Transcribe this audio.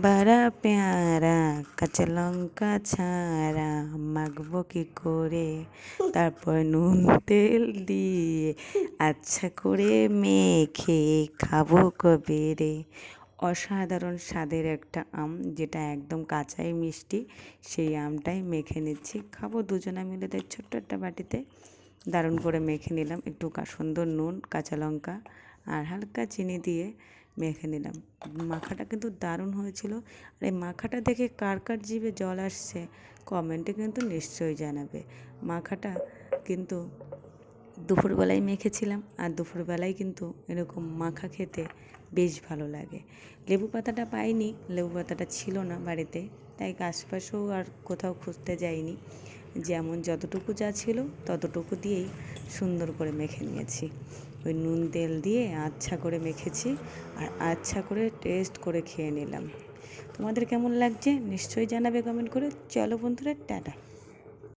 বাড়া পেয়ারা কাঁচা লঙ্কা ছাড়া মাখবো কি করে, তারপর নুন তেল দিয়ে আচ্ছা করে মেখে খাবো কবে রে। অসাধারণ স্বাদের একটা আম, যেটা একদম কাঁচাই মিষ্টি, সেই আমটাই মেখে নিচ্ছি, খাবো দুজনে মিলে। তাই ছোট্ট একটা বাটিতে দারুণ করে মেখে নিলাম, একটু সুন্দর নুন, কাঁচা লঙ্কা আর হালকা চিনি দিয়ে মেখে নিলাম। মাখাটা কিন্তু দারুণ হয়েছিল। আর এই মাখাটা দেখে কার কার জিভে জল আসছে কমেন্টে কিন্তু নিশ্চয়ই জানাবে। মাখাটা কিন্তু দুপুরবেলায় মেখেছিলাম, আর দুপুরবেলায় কিন্তু এরকম মাখা খেতে বেশ ভালো লাগে। লেবু পাতাটা পাইনি, লেবু পাতাটা ছিল না বাড়িতে, তাই আশপাশেও আর কোথাও খুঁজতে যাইনি। যেমন যতটুকু যা ছিল ততটুকু দিয়েই সুন্দর করে মেখে নিয়েছি। ওই নুন তেল দিয়ে আচ্ছা করে মেখেছি, আর আচ্ছা করে টেস্ট করে খেয়ে নিলাম। তোমাদের কেমন লাগছে নিশ্চয়ই জানাবে কমেন্ট করে। চলো বন্ধুরা, টাটা।